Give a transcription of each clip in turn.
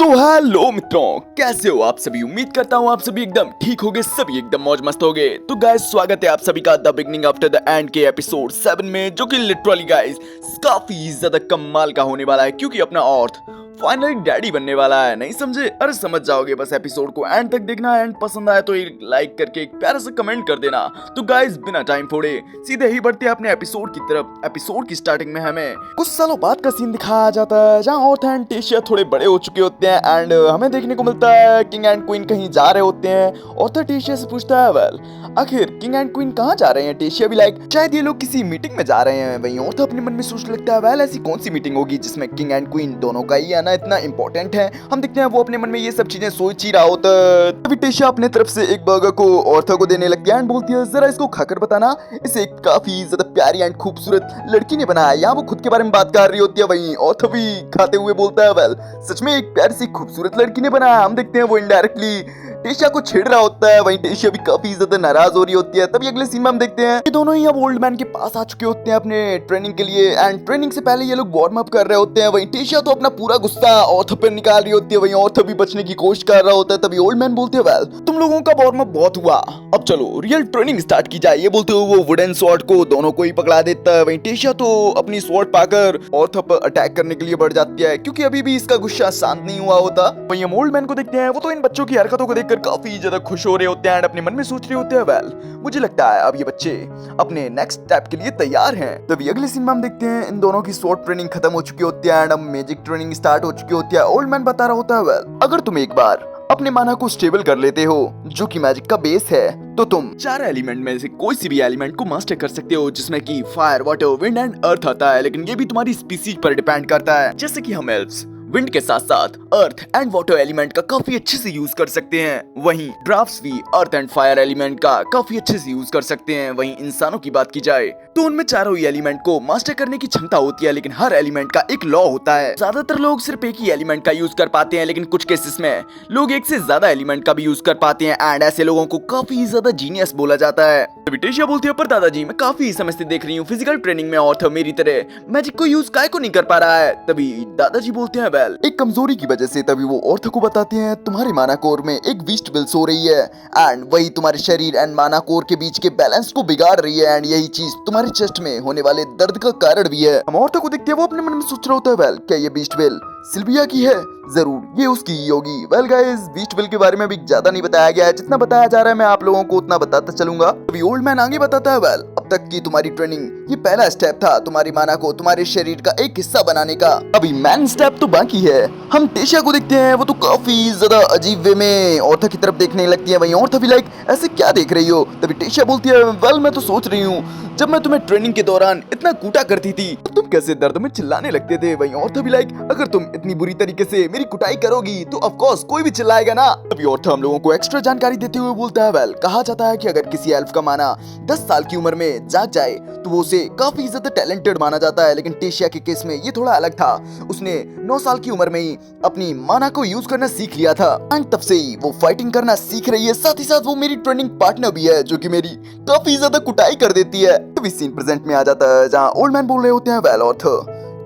तो हेलो मित्रों, कैसे हो आप सभी। उम्मीद करता हूँ आप सभी एकदम ठीक होगे, सभी एकदम मौज मस्त होगे। तो गाइस स्वागत है आप सभी का the beginning after the end के एपिसोड 7 में, जो कि लिटरली गाइस काफी ज्यादा कमाल का होने वाला है, क्योंकि अपना ऑर्थ फाइनली डैडी बनने वाला है। नहीं समझे? अरे समझ जाओगे, बस एपिसोड को एंड तक देखना। एंड पसंद आए तो एक लाइक करके एक प्यारा सा कमेंट कर देना। तो गाइस बिना टाइम फोड़े सीधे ही बढ़ते हैं अपने एपिसोड की तरफ। एपिसोड की स्टार्टिंग में हमें कुछ सालों बाद का सीन दिखाया जाता है, जहाँ ऑर्थ एंड टेशिया थोड़े बड़े हो चुके होते हैं। एंड हमें देखने को मिलता है किंग एंड क्वीन कहीं जा रहे होते हैं। ऑर्थ टेशिया से पूछता है, वेल आखिर किंग एंड क्वीन कहाँ जा रहे हैं। टेशिया भी लाइक शायद ये लोग किसी मीटिंग में जा रहे हैं। वहीं ऑर्थ अपने मन में सोचने लगता है, वेल ऐसी कौन सी मीटिंग होगी जिसमें किंग एंड क्वीन दोनों का ही आना इतना इंपॉर्टेंट है। हम देखते हैं वो अपने मन में ये सब चीजें सोच ही रहा होता है। तभी टेशिया अपने तरफ से एक बर्गर को ऑर्थ को देने लगती है एंड बोलती है, जरा इसको खाकर बताना, इसे एक काफी ज्यादा प्यारी एंड खूबसूरत लड़की ने बनाया। यहाँ वो खुद के बारे में बात कर रही होती है, वहीं ऑर्थ भी खाते हुए बोलता है, वेल सच में एक प्यारी सी खूबसूरत लड़की ने बनाया। हम देखते हैं वो इनडायरेक्टली टेशिया को छेड़ रहा होता है। वहीं टेशिया भी काफी ज्यादा नाराज हो रही होती है। तभी अगले सीन में हम देखते हैं ये दोनों ही अब ओल्ड मैन के पास आ चुके होते हैं अपने ट्रेनिंग के लिए। एंड ट्रेनिंग से पहले ये लोग वार्म अप कर रहे होते हैं। वहीं टेशिया तो अपना पूरा गुस्सा ऑर्थ पर निकाल रही होती है, वहीं ऑर्थ भी बचने की कोशिश कर रहा होता है। तभी ओल्ड मैन बोलते हैं, वेल तुम लोगों का वार्म अप बहुत हुआ, अब चलो रियल ट्रेनिंग स्टार्ट की जाए। ये बोलते हुए वो वुडन स्वॉर्ड को दोनों को ही पकड़ा देता है। वहीं टेशिया तो अपनी स्वॉर्ड पाकर ऑर्थ पर अटैक करने के लिए बढ़ जाती है, क्योंकि अभी भी इसका गुस्सा शांत नहीं हुआ होता। वहीं हम ओल्ड मैन को देखते हैं, वो तो इन बच्चों की हरकतों को देखकर काफी ज्यादा खुश हो रहे होते हैं। अपने मन में सोच रहे होते हैं, वेल मुझे लगता है अब ये बच्चे अपने नेक्स्ट स्टेप के लिए तैयार हैं। तभी अगले सीन में हम देखते हैं इन दोनों की स्वॉर्ड ट्रेनिंग खत्म हो चुकी होती है एंड अब मैजिक ट्रेनिंग स्टार्ट हो चुकी होती है। ओल्ड मैन बता रहा होता है, वेल अगर तुम एक बार अपने माना को स्टेबल कर लेते हो, जो कि मैजिक का बेस है, तो तुम चार एलिमेंट में से कोई सी भी एलिमेंट को मास्टर कर सकते हो, जिसमें कि fire, water, wind and earth आता है। लेकिन ये भी तुम्हारी स्पीसीज पर डिपेंड करता है। जैसे कि हम एल्व्स विंड के साथ साथ अर्थ एंड वाटर एलिमेंट का काफी अच्छे से यूज कर सकते हैं। वहीं ड्राफ्ट्स भी अर्थ एंड फायर एलिमेंट का काफी अच्छे से यूज कर सकते हैं। वहीं इंसानों की बात की जाए तो उनमें चारों ही एलिमेंट को मास्टर करने की क्षमता होती है, लेकिन हर एलिमेंट का एक लॉ होता है। ज्यादातर लोग सिर्फ एक ही एलिमेंट का यूज कर पाते हैं, लेकिन कुछ केसेस में लोग एक से ज्यादा एलिमेंट का भी यूज कर पाते हैं। एंड ऐसे लोगों को काफी ज्यादा जीनियस बोला जाता है। तभी टेशिया बोलती है, पर दादाजी मैं काफी समय से देख रही हूँ फिजिकल ट्रेनिंग में ऑर्थ मेरी तरह मैजिक को यूज काहे को नहीं कर पा रहा है। तभी दादाजी बोलते हैं, वेल एक कमजोरी की वजह से। तभी वो ऑर्थ को बताते हैं, तुम्हारे माना कोर में एक बीस्ट विल सो रही है एंड वही तुम्हारे शरीर एंड माना कोर के बीच के बैलेंस को बिगाड़ रही है। एंड यही चीज तुम्हारे चेस्ट में होने वाले दर्द का कारण भी है। हम ऑर्थ को देखते हैं, वो अपने मन में सोच रहा होता है, वेल क्या ये बीस्ट विल सिल्विया की है? जरूर ये उसकी ही होगी। वेल गाइस बीस्ट विल के बारे में भी ज्यादा नहीं बताया गया है, जितना बताया जा रहा है मैं आप लोगों को उतना बताता चलूंगा। अभी ओल्ड मैन आगे बताता है, वेल अब तक की तुम्हारी ट्रेनिंग ये पहला स्टेप था तुम्हारी माना को तुम्हारे शरीर का एक हिस्सा बनाने का। अभी मैन स्टेप तो बाकी है। हम टेशिया को देखते हैं, वो तो काफी ज्यादा अजीब वे में ऑर्थ की तरफ देखने लगती है। वहीं ऑर्थ भी लाइक ऐसे क्या देख रही हो। तभी टेशिया बोलती है, वेल मैं तो सोच रही हूँ जब मैं तुम्हें ट्रेनिंग के दौरान इतना कूटा करती थी तो तुम कैसे दर्द में चिल्लाने लगते थे। वहीं ऑर्थ भी लाइक अगर तुम इतनी बुरी तरीके से मेरी कुटाई करोगी तो ऑफ कोर्स कोई भी चिल्लाएगा ना। तभी ऑर्थ हम लोगों को एक्स्ट्रा जानकारी देते हुए बोलता है, वेल कहा जाता है कि अगर किसी एल्फ का माना 10 साल की उम्र में जाग जाए तो वो उसे काफी ज्यादा टैलेंटेड माना जाता है। लेकिन टेशिया के केस में ये थोड़ा अलग था। उसने 9 साल की उम्र में ही अपनी माना को यूज करना सीख लिया था एंड तब से ही वो फाइटिंग करना सीख रही है। साथ ही साथ वो मेरी ट्रेनिंग पार्टनर भी है, जो कि मेरी काफी ज्यादा कुटाई कर देती है। तभी सीन प्रेजेंट में आ जाता है, जहाँ ओल्ड मैन बोल रहे होते हैं, वेल ऑर्थ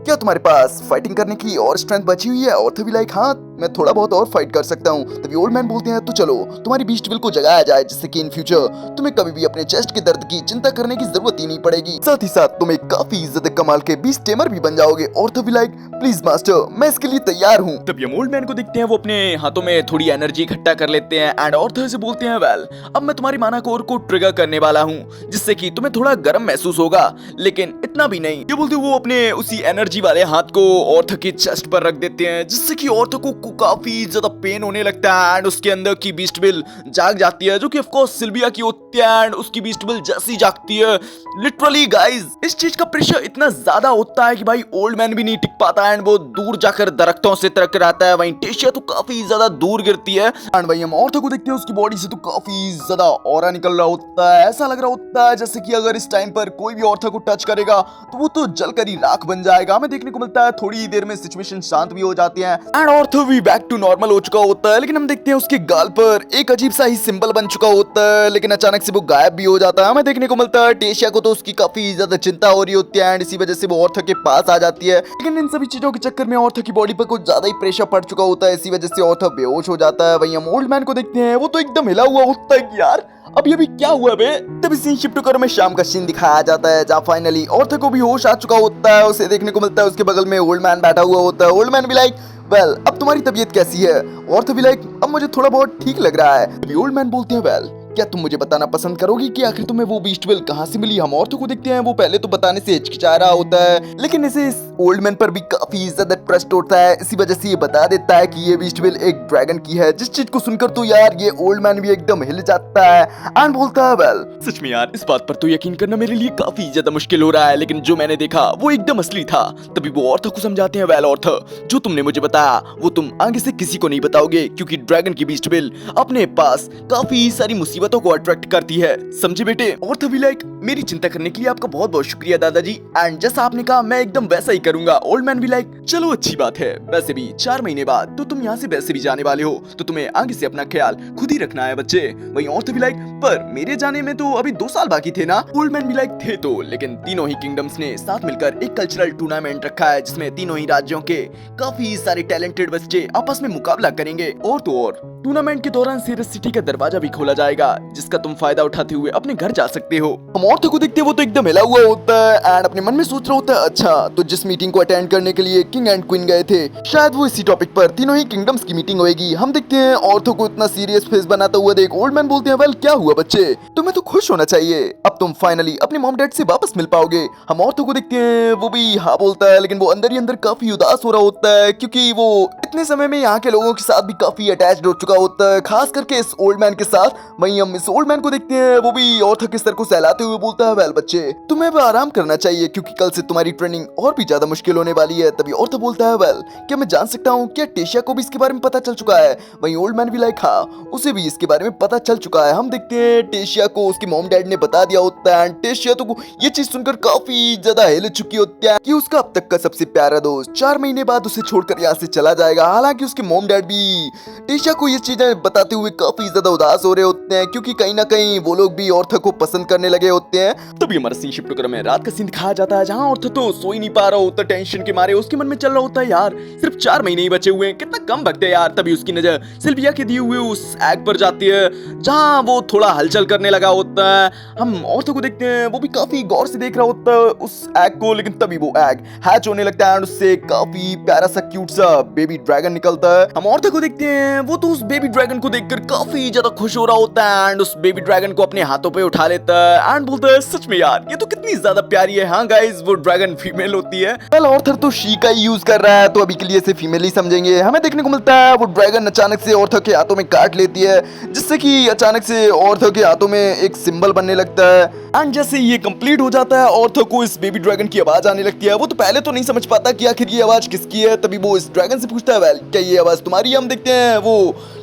क्या तुम्हारे पास फाइटिंग करने की और स्ट्रेंथ बची हुई है? ऑर्थ भी लाइक हाँ मैं थोड़ा बहुत और फाइट कर सकता हूँ। तभी ओल्ड मैन बोलते हैं, तो चलो तुम्हारी बीस्ट विल को जगाया जाए, जिससे कि इन फ्यूचर तुम्हें कभी भी अपने चेस्ट के दर्द की चिंता करने की जरूरत ही नहीं पड़ेगी। साथ ही साथ तुम एक काफी ज्यादा कमाल के बीस्ट टेमर भी बन जाओगे। ऑर्थ भी लाइक प्लीज मास्टर मैं इसके लिए तैयार हूँ। तभी हम ओल्ड मैन को देखते हैं, वो अपने हाथों में थोड़ी एनर्जी इकट्ठा कर लेते हैं एंड ऑर्थ से बोलते हैं, वेल अब मैं तुम्हारी माना कोर को ट्रिगर करने वाला हूँ, जिससे कि तुम्हें थोड़ा गर्म महसूस होगा, लेकिन इतना भी नहीं। ये बोलते वो अपने उसी एनर्जी वाले हाथ को ऑर्थ के चेस्ट पर रख देते हैं, जिससे कि ऑर्थ को काफी ज्यादा पेन होने लगता है एंड उसके अंदर की बीस्ट विल जाग जाती है, जो कि ऑफ कोर्स सिल्विया की होती है। एंड उसकी बीस्ट विल जैसी जागती है, लिटरली गाइस इस चीज का प्रेशर इतना ज्यादा होता है कि भाई ओल्ड मैन भी नहीं टिक पाता एंड वो दूर जाकर दरख्तों से तरक रहता है। वहीं टेशिया तो काफी ज्यादा दूर गिरती है एंड वहीं हम ऑर्थ को देखते हैं, उसकी बॉडी से तो काफी ज्यादा ऑरा निकल रहा होता है। ऐसा लग रहा होता है जैसे कि अगर इस टाइम पर कोई भी ऑर्थ को टच करेगा तो वो तो जलकर ही राख बन जाएगा। हमें देखने को मिलता है थोड़ी ही देर में सिचुएशन शांत भी हो जाती है एंड ऑर्थ भी भी बैक टू नॉर्मल हो चुका होता है, लेकिन हम देखते हैं उसके गाल पर एक अजीब सा ही सिंबल बन चुका होता है, लेकिन अचानक से वो गायब भी हो जाता है। हमें देखने को मिलता है टेशिया को तो उसकी काफी ज्यादा चिंता हो रही होती है एंड इसी वजह से वो ऑर्थर के पास आ जाती है, लेकिन इन सभी चीजों के चक्कर में ऑर्थर की बॉडी पर कुछ ज्यादा ही प्रेशर पड़ चुका होता है, इसी वजह से ऑर्थर बेहोश हो जाता है। वहीं हम ओल्ड मैन को देखते हैं, वो तो एकदम हिला हुआ होता है कि यार अब ये भी क्या हुआ बे। तभी सीन शिफ्ट कर में शाम का सीन दिखाया जाता है, जहाँ फाइनली ऑर्थर को भी होश आ चुका होता है। उसे देखने को मिलता है उसके बगल में ओल्ड मैन बैठा हुआ होता है। ओल्ड मैन भी लाइक वेल अब तुम्हारी तबीयत कैसी है? ऑर्थर भी लाइक अब मुझे थोड़ा बहुत ठीक लग रहा है। ओल्ड मैन बोलते हैं वेल क्या तुम मुझे बताना पसंद करोगी कि आखिर तुम्हें वो बीस्ट वेल कहाँ से मिली? हम ऑर्थर को देखते हैं, वो पहले तो बताने से हिचकिचा रहा होता है, लेकिन इसे इस ओल्ड मैन पर भी काफी ज्यादा ट्रस्ट होता है, इसी वजह से ये बता देता है कि ये बीस्ट वेल एक ड्रैगन की है, जिस चीज को सुनकर तो यार ये ओल्ड मैन भी एकदम हिल जाता है एंड बोलता है वेल सच में यार इस बात पर तो यकीन करना मेरे लिए काफी ज्यादा मुश्किल हो रहा है, लेकिन जो मैंने देखा वो एकदम असली था। तभी वो ऑर्थर को समझाते हैं वेल ऑर्थर जो तुमने मुझे बताया वो तुम आगे से किसी को नहीं बताओगे, क्योंकि ड्रैगन की बीस्ट वेल अपने पास काफी सारी मुसीबतों को अट्रैक्ट करती है, समझे बेटे? ऑर्थर भी लाइक मेरी चिंता करने के लिए आपका बहुत बहुत शुक्रिया दादाजी, एंड जैसा आपने कहा मैं एकदम वैसा ही करूंगा। ओल्ड मैन भी लाइक चलो अच्छी बात है, वैसे भी 4 महीने बाद तो तुम यहाँ से वैसे भी जाने वाले हो, तो तुम्हें आगे से अपना ख्याल खुद ही रखना है बच्चे। वहीं ऑर्थर भी लाइक पर मेरे जाने में तो अभी 2 साल बाकी थे ना? ओल्ड मैन भी लाइक थे तो, लेकिन तीनों ही किंगडम्स ने साथ मिलकर एक कल्चरल टूर्नामेंट रखा है जिसमें तीनों ही राज्यों के काफी सारे टैलेंटेड बच्चे आपस में मुकाबला करेंगे, और तो और टूर्नामेंट के दौरान सीरस सिटी का दरवाजा भी खोला जाएगा जिसका तुम फायदा उठाते हुए अपने घर जा सकते हो। हम ऑर्थर को देखते हैं, वो तो एकदम हिला हुआ होता है एंड अपने मन में सोच रहा होता है अच्छा तो जिस मीटिंग को अटेंड करने के लिए किंग एंड क्वीन गए थे शायद वो इसी टॉपिक पर तीनों ही किंगडम्स की मीटिंग होगी। हम देखते हैं ऑर्थर को इतना सीरियस फेस बनाता हुआ देख ओल्ड मैन बोलते हैं वेल क्या हुआ बच्चे, तुम्हें तो खुश होना चाहिए, अब तुम फाइनली अपने मॉम डैड से वापस मिल पाओगे। हम ऑर्थर को देखते हैं, वो भी हाँ बोलता है, लेकिन वो अंदर ही अंदर काफी उदास हो रहा होता है क्योंकि वो इतने समय में यहाँ के लोगों के साथ भी काफी अटैच्ड हो चुका होता है, खास करके इस ओल्ड मैन के साथ। वहीं हम इस ओल्ड मैन को देखते हैं, वो भी ऑर्थर के सर को सहलाते हुए बोलता है वेल बच्चे तुम्हें भी आराम करना चाहिए क्योंकि कल से तुम्हारी ट्रेनिंग और भी ज्यादा मुश्किल होने वाली है। तभी ऑर्थर बोलता है वेल क्या मैं जान सकता हूँ क्या टेशिया को भी इसके बारे में पता चल चुका है? वहीं ओल्ड मैन भी लाइक हाँ उसे भी इसके बारे में पता चल चुका है। हम देखते हैं टेशिया को उसके मॉम डैड ने बता दिया होता है एंड टेशिया तो ये चीज सुनकर काफी ज्यादा हिल चुकी होती है कि उसका अब तक का सबसे प्यारा दोस्त 4 महीने बाद उसे छोड़कर यहाँ से चला जाएगा। हालांकि उसके मॉम डैड भी टेशिया को ये चीजें बताते हुए काफी ज्यादा उदास हो रहे होते हैं क्योंकि कहीं ना कहीं वो लोग भी ऑर्थर को पसंद करने लगे होते हैं। तभी हमारा सीन शिफ्ट कर में रात का सीन दिखाया जाता है जहाँ ऑर्थर तो सो ही नहीं पा रहा होता टेंशन के मारे, उसके मन में चल रहा होता है यार सिर्फ 4 महीने ही बचे हुए हैं, कितना कम वक्त है यार। तभी उसकी नजर सिल्विया के दिए हुए उस एग पर जाती है जहाँ वो थोड़ा हलचल करने लगा होता है। हम ऑर्थर को देखते हैं, वो भी काफी गौर से देख रहा होता है उस एग को, लेकिन तभी वो एग हैच होने लगता है और उससे काफी प्यारा सा क्यूट सा बेबी ड्रैगन निकलता है। हम ऑर्थर को देखते हैं, वो तो उस बेबी ड्रैगन को देखकर काफी ज्यादा खुश हो रहा होता है एंड उस बेबी ड्रैगन को अपने हाथों पे उठा लेता है एंड बोलता है सच में यार ये तो कितनी ज्यादा प्यारी है। हाँ गाइस वो ड्रैगन फीमेल होती है। वेल ऑर्थर तो शी का यूज कर रहा है तो अभी के लिए इसे फीमेल ही समझेंगे। हमें देखने को मिलता है वो ड्रैगन अचानक से ऑर्थर के हाथों में काट लेती है जिससे कि अचानक से ऑर्थर के हाथों में एक सिंबल बनने लगता है एंड जैसे ये कंप्लीट हो जाता है ऑर्थर को इस बेबी ड्रैगन की आवाज आने लगती है। वो तो पहले तो नहीं समझ पाता कि आखिर ये आवाज किसकी है, तभी वो इस ड्रैगन से पूछता है वेल क्या ये आवाज तुम्हारी है? हम देखते हैं वो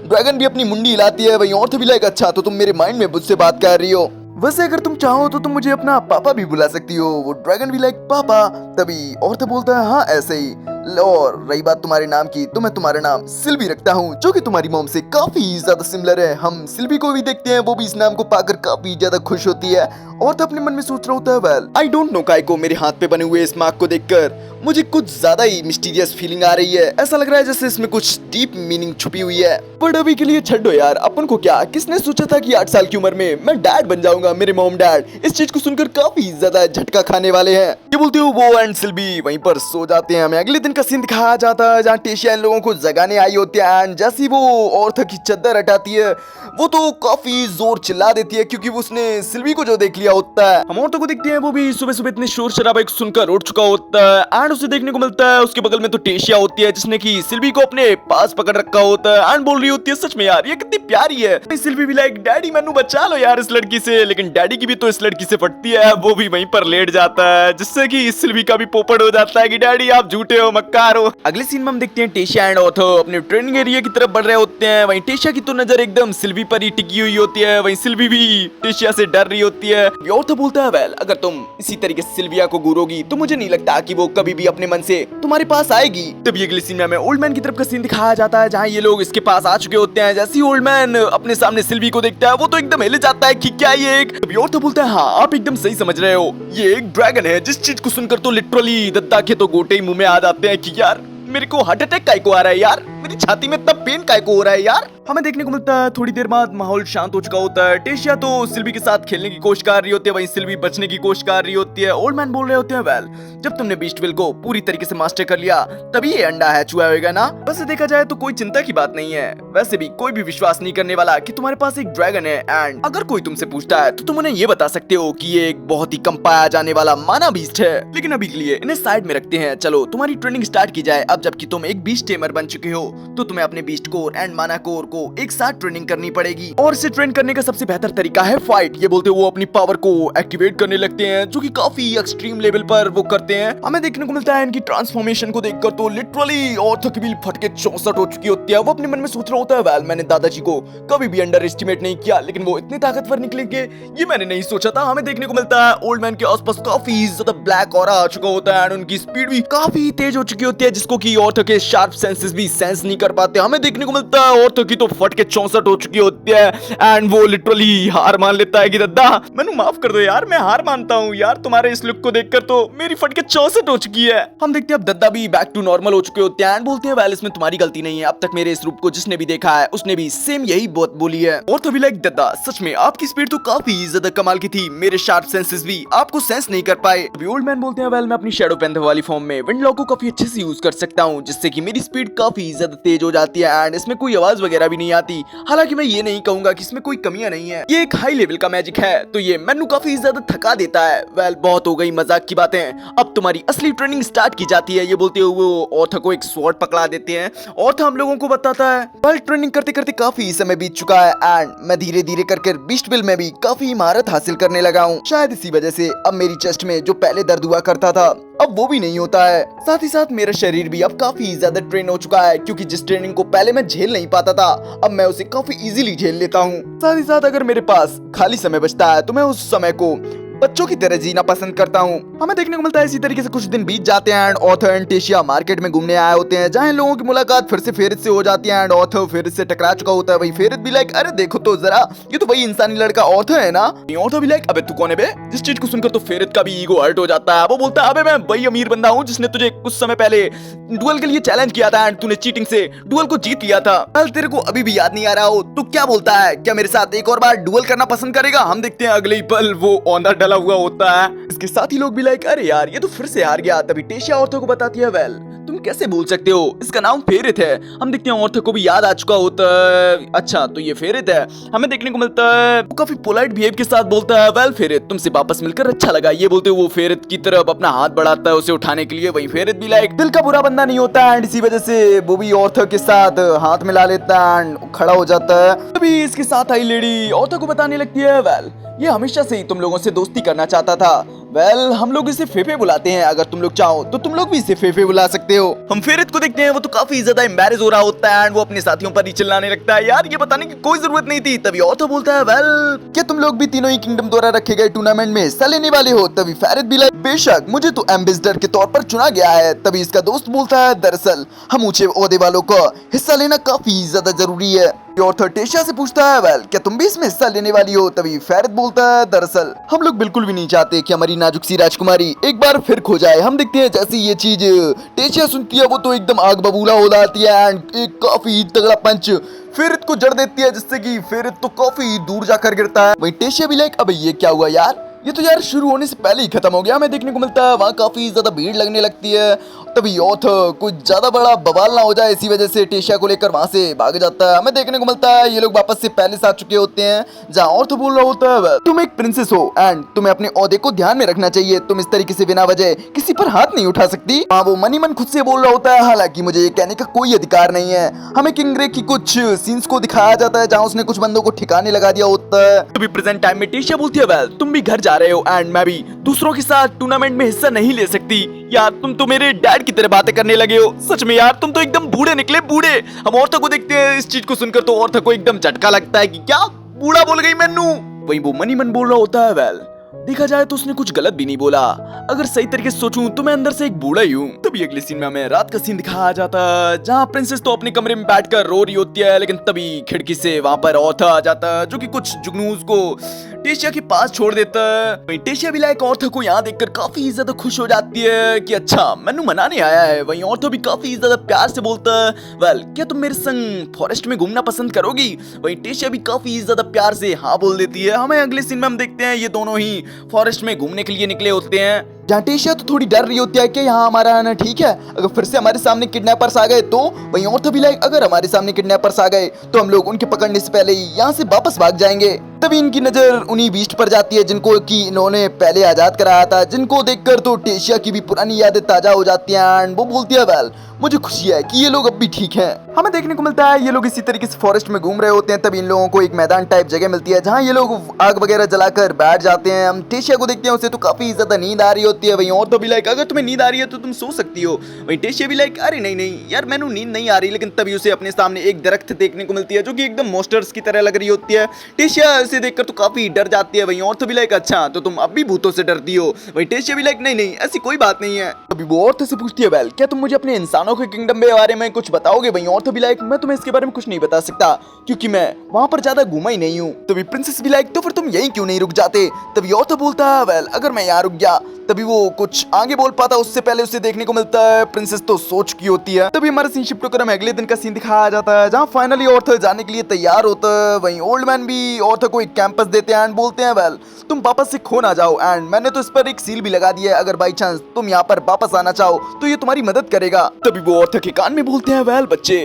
ड्रैगन भी अपनी मुंडी हिलाती है। वहीं ऑर्थर भी लाइक अच्छा तो तुम मेरे माइंड में मुझसे बात कर रही हो, वैसे अगर तुम चाहो तो तुम मुझे अपना पापा भी बुला सकती हो। वो ड्रैगन भी लाइक पापा। तभी ऑर्थर बोलता है हाँ ऐसे ही, और रही बात तुम्हारे नाम की तो मैं तुम्हारा नाम सिल्वी रखता हूँ जो कि तुम्हारी मॉम से काफी ज्यादा सिमिलर है। हम सिल्वी को भी देखते हैं, वो भी इस नाम को पाकर काफी ज्यादा खुश होती है और तो अपने मन में सोच रहा होता है वेल आई डोंट नो काय को मेरे हाथ पे बने हुए इस मार्क को देखकर मुझे कुछ ज्यादा ही मिस्टीरियस फीलिंग आ रही है। ऐसा लग रहा है जैसे इसमें कुछ डीप मीनिंग छुपी हुई है। पर अभी के लिए छड्डो यार, अपन को क्या, किसने सोचा था कि 8 साल की उम्र में मैं डैड बन जाऊंगा। मेरे मॉम डैड इस चीज को सुनकर काफी ज्यादा झटका खाने वाले हैं। ये बोलते हो वो एंड सिल्वी वहीं पर सो जाते हैं। हमें अगले दिन का सीन दिखाया जाता है जहाँ टेशिया इन लोगों को जगाने आई होती है एंड जैसी वो ऑर्थर की चादर हटाती है वो तो काफी जोर चिल्ला देती है क्योंकि उसने सिल्वी को जो देख लिया होता है। हम ऑर्थर को देखते हैं, वो भी सुबह सुबह इतने शोर शराबे सुनकर उठ चुका होता है एंड उसे देखने को मिलता है उसके बगल में तो टेशिया होती है जिसने की सिल्वी को अपने पास पकड़ रखा होता है एंड बोल रही होती है सच में यार ये कितनी प्यारी है। सिल्वी भी लाइक डैडी मैनू बचा लो यार इस लड़की से, लेकिन डैडी की भी तो इस लड़की से फटती है। वो भी वहीं पर लेट जाता है जिससे कि सिल्वी का भी पोपट हो जाता है कि डैडी आप झूठे हो, मक्कार हो। अगले सीन में हम देखते हैं टेशिया एंड ऑर्थर अपने ट्रेनिंग एरिया की तरफ बढ़ रहे होते हैं। वहीं टेशिया की तो नजर एकदम सिल्वी पर ही टिकी हुई होती है, वहीं सिल्वी भी टेशिया से डर रही होती है। ऑर्थर बोलता है वेल अगर तुम इसी तरीके से सिल्विया को घूरोगी तो मुझे नहीं लगता कि वो कभी भी भी अपने मन से तुम्हारे पास आएगी। तभी अगले सीन में हमें ओल्ड मैन की तरफ का सीन दिखाया जाता है जहाँ ये लोग इसके पास आ चुके होते हैं। जैसे ही ओल्ड मैन अपने सामने सिल्वी को देखता है वो तो एकदम हिले जाता है कि क्या ये एक, तभी और तो बोलता है हाँ आप एकदम सही समझ रहे हो, ये एक ड्रैगन है। जिस चीज को सुनकर तो लिटरली दद्दा के तो गोटे ही मुंह में आ जाते हैं कि यार मेरे को हार्ट अटैक काय को आ रहा है यार, मेरी छाती में इतना पेन काय को हो रहा है यार। हमें देखने को मिलता है थोड़ी देर बाद माहौल शांत हो चुका होता है। टेशिया तो सिल्वी के साथ खेलने की कोशिश कर रही होती है, वहीं सिल्वी बचने की कोशिश कर रही होती है। ओल्ड मैन बोल रहे होते हैं वेल जब तुमने बीस्ट विल को पूरी तरीके से मास्टर कर लिया तभी ये अंडा हैच हुआ होगा ना। वैसे देखा जाए तो कोई चिंता की बात नहीं है, वैसे भी कोई भी विश्वास नहीं करने वाला कि तुम्हारे पास एक ड्रैगन है। एंड अगर कोई तुमसे पूछता है तो तुम उन्हें ये बता सकते हो कि ये एक बहुत ही कम पाया जाने वाला माना बीस्ट है। लेकिन अभी के लिए इन्हें साइड में रखते हैं, चलो तुम्हारी ट्रेनिंग स्टार्ट की जाए। अब जबकि तुम एक बीस्ट टेमर बन चुके हो तो तुम्हें अपने बीस्ट कोर एंड माना कोर को एक साथ ट्रेनिंग करनी पड़ेगी और इसे ट्रेन करने का सबसे बेहतर तरीका है फाइट। ये बोलते वो अपनी पावर को एक्टिवेट करने लगते हैं जो कि काफी एक्सट्रीम लेवल पर वो करते हैं। हमें देखने को मिलता है इनकी ट्रांसफॉर्मेशन को देखकर तो लिटरली और थकबील फटके 64 हो चुकी होती है। वो अपने मन में सोच रहा होता है वेल मैंने दादाजी को कभी भी अंडर एस्टिमेट नहीं किया, लेकिन वो इतने ताकतवर निकलेंगे ये मैंने नहीं सोचा था। हमें देखने को मिलता है ओल्ड मैन के आसपास काफी ज्यादा ब्लैक ऑरा आ चुका होता है एंड उनकी स्पीड भी काफी तेज हो चुकी होती है जिसको की ऑर्थो के शार्प सेंसेस भी सेंस नहीं कर पाते। हमें देखने को मिलता है ऑर्थो की तो फटके 64 हो चुकी होती है एंड वो लिटरली हार मान लेता है कि दद्दा मैंने माफ कर दो यार, मैं हार मानता हूँ यार, तुम्हारे इस लुक को देखकर तो मेरी फटके 64 हो चुकी है। हम देखते हैं अब दद्दा भी बैक टू नॉर्मल हो चुके होते हैं एंड बोलते हैं वेल इसमें तुम्हारी गलती नहीं है, अब तक मेरे इस रूप को जिसने भी देखा है उसने भी सेम यही बात बोली है। और तभी लाइक दद्दा सच में आपकी स्पीड तो काफी ज्यादा कमाल की थी, मेरे शार्प सेंसेस भी आपको सेंस नहीं कर पाए। अभी ओल्ड मैन बोलते हैं वेल मैं अपनी शैडो पैंथर वाली फॉर्म में विंडलॉक को काफी अच्छे से यूज कर सकता हूँ जिससे कि मेरी स्पीड काफी ज्यादा तेज हो जाती है एंड इसमें कोई आवाज वगैरह भी नहीं आती। हालांकि मैं ये नहीं कहूंगा कि इसमें कोई कमियां नहीं है, ये एक हाई लेवल का मैजिक है तो ये मैनू काफी ज्यादा थका देता है। वेल बहुत हो गई मजाक की बातें, अब तुम्हारी असली ट्रेनिंग स्टार्ट की जाती है। ये बोलते हुए वो ऑर्थो को एक स्वॉर्ड पकड़ा देते हैं। ऑर्थो हम लोगों को बताता है वेल ट्रेनिंग करते करते काफी समय बीत चुका है एंड मैं धीरे धीरे करके बीस्ट विल में भी काफी महारत हासिल करने लगा हूँ। शायद इसी वजह से अब मेरी चेस्ट में जो पहले दर्द हुआ करता था अब वो भी नहीं होता है। साथ ही साथ मेरा शरीर भी अब काफी ज्यादा ट्रेन हो चुका है क्योंकि जिस ट्रेनिंग को पहले मैं झेल नहीं पाता था अब मैं उसे काफी इजीली झेल लेता हूँ। साथ ही साथ अगर मेरे पास खाली समय बचता है तो मैं उस समय को बच्चों की तरह जीना पसंद करता हूँ। हमें देखने को मिलता है इसी तरीके से कुछ दिन बीत जाते हैं एंड ऑर्थो एंड टेशिया मार्केट में घूमने आए होते हैं जहाँ इन लोगों की मुलाकात फिर से फेरित से हो जाती है एंड ऑर्थो फेरित से टकरा चुका होता है। वही फेरित भी लाइक अरे देखो तो जरा ये तो वही इंसानी लड़का ऑर्थो है ना। ऑर्थो भी लाइक अबे तू कौन है बे। जिस चीज को सुनकर तो फेरित का भी ईगो हर्ट हो जाता है। वो बोलता है अबे मैं वही अमीर बंदा हूँ जिसने तुझे कुछ समय पहले डुअल के लिए चैलेंज किया था एंड तूने चीटिंग से डुअल को जीत लिया था। कल तेरे को अभी भी याद नहीं आ रहा हो तो क्या बोलता है, क्या मेरे साथ एक और बार डुअल करना पसंद करेगा। हम देखते हैं अगले ही पल वो औंधा डला हुआ होता है। इसके साथ ही लोग भी लाइक अरे यार ये तो फिर से हार गया। तभी टेशिया ऑर्थो को बताती है वेल तुम कैसे बोल सकते हो, इसका नाम फेरित है। हम देखते हैं ऑर्थो को भी याद आ चुका होता है अच्छा तो ये फेरित है। हमें देखने को मिलता है वो काफी पोलाइट बिहेव के साथ बोलता है वेल फेरित तुमसे वापस मिलकर अच्छा लगा। ये बोलते वो फेरित की तरफ अपना हाथ बढ़ाता है उसे उठाने के लिए। वही फेरित भी लाइक दिल का बुरा बंदा नहीं होता एंड इसी वजह से वो भी ऑर्थो के साथ हाथ मिला लेता है एंड खड़ा हो जाता है। तभी इसके साथ आई लेडी ऑर्थो को बताने लगती है वेल ये हमेशा से ही तुम लोगों से दोस्ती करना चाहता था। वेल हम लोग इसे फेफे बुलाते हैं, अगर तुम लोग चाहो तो तुम लोग भी इसे फेफे बुला सकते हो। हम फेरित को देखते हैं वो तो काफी ज्यादा एम्बैरेस हो रहा होता है एंड वो अपने साथियों पर ही चिल्लाने लगता है यार ये बताने की कोई जरूरत नहीं थी। तभी ऑर्थो बोलता है वेल क्या तुम लोग भी तीनों ही किंगडम द्वारा रखे गए टूर्नामेंट में हिस्सा लेने वाले हो। तभी फेरित भी लाइक बेशक मुझे तो एम्बेसडर के तौर पर चुना गया है। तभी इसका दोस्त बोलता है दरअसल हम ऊंचे ओहदे वालों का हिस्सा लेना काफी ज्यादा जरूरी है। ऑर्थो टेशिया से पूछता है वेल क्या तुम भी इसमें हिस्सा लेने वाली हो। तभी फेरित बोलता है दरअसल हम लोग बिल्कुल भी नहीं चाहते कि हमारी नाजुक सी राजकुमारी एक बार फिर खो जाए। हम देखते हैं जैसे ये चीज टेशिया सुनती है वो तो एकदम आग बबूला हो जाती है एंड एक काफी तगड़ा पंच फेरित को जड़ देती है जिससे कि फेरित तो काफी दूर जाकर गिरता है। वही टेशिया भी लाइक अबे ये क्या हुआ यार, ये तो यार शुरू होने से पहले ही खत्म हो गया। हमें देखने को मिलता है वहाँ काफी ज्यादा भीड़ लगने लगती है। तभी ऑर्थो कुछ ज्यादा बड़ा बवाल ना हो जाए इसी वजह से टेशिया को लेकर वहाँ से भाग जाता है। हमें देखने को मिलता है ये लोग वापस से पहले से आ चुके होते हैं जहाँ ऑर्थो बोल रहा होता है तुम एक प्रिंसेस हो एंड तुम्हें अपने ओहदे को ध्यान में रखना चाहिए, तुम इस तरीके से बिना वजह किसी पर हाथ नहीं उठा सकती। हाँ वो मनी मन खुद से बोल रहा होता है हालांकि मुझे ये कहने का कोई अधिकार नहीं है। हमें किंग ग्रे की कुछ सीन्स को दिखाया जाता है जहाँ उसने कुछ बंदों को ठिकाने लगा दिया होता है। अभी प्रेजेंट टाइम में टेशिया बोलती है वेल तुम भी घर जा रहे हो एंड मैं भी दूसरों के साथ टूर्नामेंट में हिस्सा नहीं ले सकती। यार तुम तो मेरे डैड की तरह बातें करने लगे हो, सच में यार तुम तो एकदम बूढ़े निकले बूढ़े। हम औरतों को देखते हैं इस चीज को सुनकर तो औरतों को एकदम झटका लगता है कि क्या बूढ़ा बोल गई मैनू। वही वो मनी मन बोल रहा होता है वेल देखा जाए तो उसने कुछ गलत भी नहीं बोला। अगर सही तरीके से सोचूं तो मैं अंदर से एक बूढ़ा ही हूँ। तभी अगले सीन में हमें रात का सीन दिखाया जाता है, जहाँ प्रिंसेस तो अपने कमरे में बैठकर रो रही होती है, लेकिन तभी खिड़की से वहां पर ऑथा आ जाता है, जो कि कुछ जुगनूस को टेशिया के पास छोड़ देता है। वहीं टेशिया भी लाइक ऑथा को यहाँ देखकर काफी ज्यादा खुश हो जाती है कि अच्छा मैनू मनाने आया है। वहीं ऑथा भी काफी ज्यादा प्यार से बोलता है, वेल क्या तुम मेरे संग फॉरेस्ट में घूमना पसंद करोगी? वहीं टेशिया भी काफी ज्यादा प्यार से हाँ बोल देती है। हमें अगले सीन में हम देखते हैं ये दोनों ही फॉरेस्ट में घूमने के लिए निकले होते हैं, जहाँ टेशिया तो थोड़ी डर रही होती है कि यहाँ हमारा आना ठीक है, अगर फिर से हमारे सामने किडनैपर्स आ गए तो। वहीं ऑर्थो भी लाइक अगर हमारे सामने किडनैपर्स आ गए तो हम लोग उनके पकड़ने से पहले ही यहाँ से वापस भाग जाएंगे। तभी इनकी नजर उन्हीं बीस्ट पर जाती है जिनको कि इन्होंने पहले आजाद कराया था, जिनको देखकर तो टेशिया की भी पुरानी यादें ताजा हो जाती हैं एंड वो बोलती है वेल मुझे खुशी है कि ये लोग अब भी ठीक हैं। हमें देखने को मिलता है ये लोग इसी तरीके से फॉरेस्ट में घूम रहे होते हैं, तभी इन लोगों को एक मैदान टाइप जगह मिलती है जहाँ ये लोग आग वगैरह जलाकर बैठ जाते हैं। हम टेशिया को देखते हैं, उसे तो काफी ज्यादा नींद आ रही होती है। वहीं और तो भी लाइक अगर तुम्हें नींद आ रही है तो तुम सो सकती हो। वहीं टेशिया भी लाइक अरे नहीं नहीं यार मैनू नींद नहीं आ रही, लेकिन तभी उसे अपने सामने एक दरख्त देखने को मिलती है जो कि एकदम मॉन्स्टर्स की तरह लग रही होती है। टेशिया इसे देखकर तो काफी डर जाती है। वहीं और तो भी लाइक अच्छा तो तुम अब भी भूतों से डरती हो? वहीं टेशिया भी लाइक नहीं नहीं ऐसी कोई बात नहीं है। अभी वो औरत से पूछती है वेल क्या तुम मुझे अपने इंसानों के किंगडम के बारे में कुछ बताओगे? वहीं और तो भी लाइक मैं तुम्हें इसके बारे में कुछ नहीं बता सकता क्योंकि मैं वहां पर ज्यादा घूमा ही नहीं हूँ। तभी प्रिंसेस भी लाइक तो फिर तुम यहीं क्यों नहीं रुक जाते? तभी और तो बोलता है वेल अगर मैं यहाँ रुक गया, तभी वो कुछ आगे बोल पाता उससे पहले उसे देखने को मिलता है प्रिंसेस तो सोच की होती है। तभी हमारा सीन शिफ्ट होकर हमें अगले दिन का सीन दिखाया जाता है जहाँ फाइनली ऑर्थर जाने के लिए तैयार होता है। वहीं ओल्ड मैन भी ऑर्थर को एक कैंपस देते हैं एंड बोलते हैं वेल तुम वापस से खो ना जाओ एंड मैंने तो इस पर एक सील भी लगा दी है, अगर बाई चांस तुम यहाँ पर वापस आना चाहो तो ये तुम्हारी मदद करेगा। तभी वो ऑर्थर के कान में बोलते हैं वेल बच्चे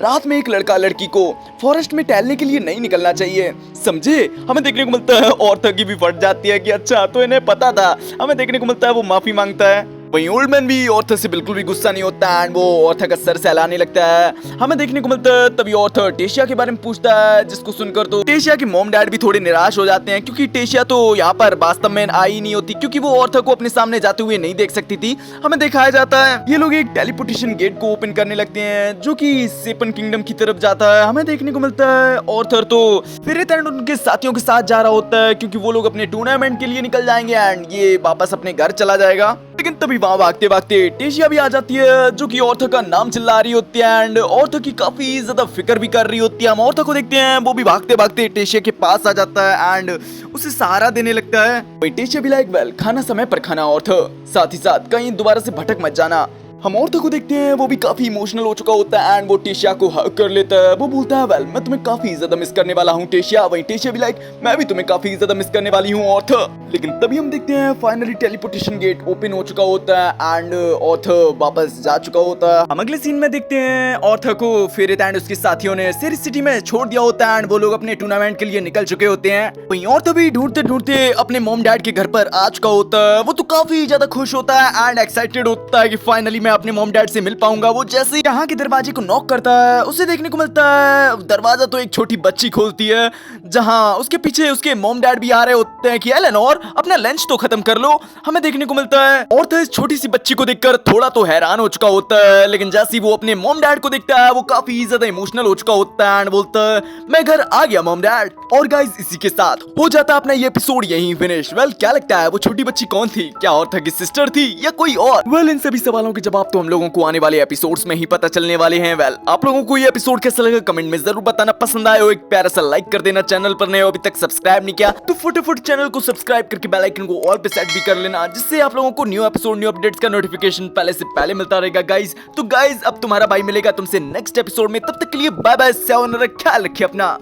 रात में एक लड़का लड़की को फॉरेस्ट में टहलने के लिए नहीं निकलना चाहिए, समझे? हमें देखने को मिलता है ऑर्थर की भी फट जाती है कि अच्छा तो इन्हें पता था। हमें देखने को मिलता है वो माफी मांगता है। वहीं ओल्ड मैन भी ऑर्थर से बिल्कुल भी गुस्सा नहीं होता एंड वो ऑर्थर का सर सहलाने लगता है। हमें देखने को मिलता है तभी ऑर्थर टेशिया के बारे में पूछता है, जिसको सुनकर तो टेशिया के मॉम डैड भी थोड़े निराश हो जाते हैं क्योंकि टेशिया तो यहाँ पर वास्तव में आई नहीं होती क्योंकि वो ऑर्थर को अपने सामने जाते हुए नहीं देख सकती थी। हमें दिखाया जाता है ये लोग एक टेलीपोर्टेशन गेट को ओपन करने लगते हैं जो कि सेपन किंगडम की तरफ जाता है। हमें देखने को मिलता है ऑर्थर तो फिर उनके साथियों के साथ जा रहा होता है क्योंकि वो लोग अपने टूर्नामेंट के लिए निकल जाएंगे एंड ये वापस अपने घर चला जाएगा। लेकिन तभी वहां भागते भागते टेशिया भी आ जाती है जो कि ऑर्थर का नाम चिल्ला रही होती है एंड ऑर्थर की काफी ज्यादा फिक्र भी कर रही होती है। हम ऑर्थर को देखते हैं वो भी भागते भागते टेशिया के पास आ जाता है एंड उसे सहारा देने लगता है। वही टेशिया भी लाइक वेल खाना समय पर खाना ऑर्थर, साथ ही साथ कहीं दोबारा से भटक मत जाना। हम औरतों को देखते हैं वो भी काफी इमोशनल हो चुका होता है एंड वो टेशिया को हग कर लेता है। वो बोलता है वेल मैं तुम्हें काफी ज्यादा मिस करने वाला हूँ टेशिया। वहीं टेशिया भी लाइक मैं भी तुम्हें काफी ज्यादा मिस करने वाली हूँ ऑर्थर। लेकिन तभी हम देखते हैं फाइनली टेलीपोर्टेशन गेट ओपन हो चुका होता है एंड ऑर्थर वापस जा चुका होता है। हम अगले सीन में देखते हैं ऑर्थर को फेरेट एंड उसके साथियों ने सिरिस सिटी में छोड़ दिया होता है एंड वो लोग अपने टूर्नामेंट के लिए निकल चुके होते हैं। वहीं ऑर्थर भी ढूंढते ढूंढते अपने मॉम डैड के घर पर आ चुका होता है। वो तो काफी ज्यादा खुश होता है एंड एक्साइटेड होता है कि फाइनली मैं अपने मॉम डैड से मिल पाऊंगा। वो जैसे ही यहाँ के दरवाजे को नॉक करता है उसे देखने को मिलता है दरवाजा तो एक छोटी बच्ची खोलती है, जहाँ उसके पीछे उसके मॉम डैड भी आ रहे होते हैं कि एलेनोर अपना लंच तो खत्म कर लो। हमें देखने को मिलता है ऑर्थर इस छोटी सी बच्ची को देखकर थोड़ा तो हैरान हो चुका होता है, लेकिन जैसे ही वो अपने मॉम डैड को देखता है वो काफी ज्यादा इमोशनल हो चुका होता है एंड बोलता है मैं घर आ गया मॉम डैड। और गाइस इसी के साथ हो जाता है अपना ये एपिसोड यहीं फिनिश। वेल क्या लगता है वो छोटी बच्ची कौन थी? क्या ऑर्थर की सिस्टर थी या कोई और? वेल इन सभी सवालों के जवाब तो हम लोगों को आने वाले एपिसोड्स में ही पता चलने वाले हैं। वेल आप लोगों को ये एपिसोड कैसा लगा कमेंट में जरूर बताना। पसंद आए हो एक प्यारा सा लाइक कर देना, चैनल पर नए हो अभी तक सब्सक्राइब नहीं किया तो फटाफट चैनल को सब्सक्राइब करके बेल आइकन को ऑल पे सेट भी कर लेना, जिससे आप लोगों को न्यू एपिसोड न्यू अपडेट्स का नोटिफिकेशन पहले से पहले मिलता रहेगा गाइज। तो गाइज अब तुम्हारा भाई मिलेगा तुमसे नेक्स्ट एपिसोड में, तब तक के लिए बाय बाय, ख्याल रखिए अपना।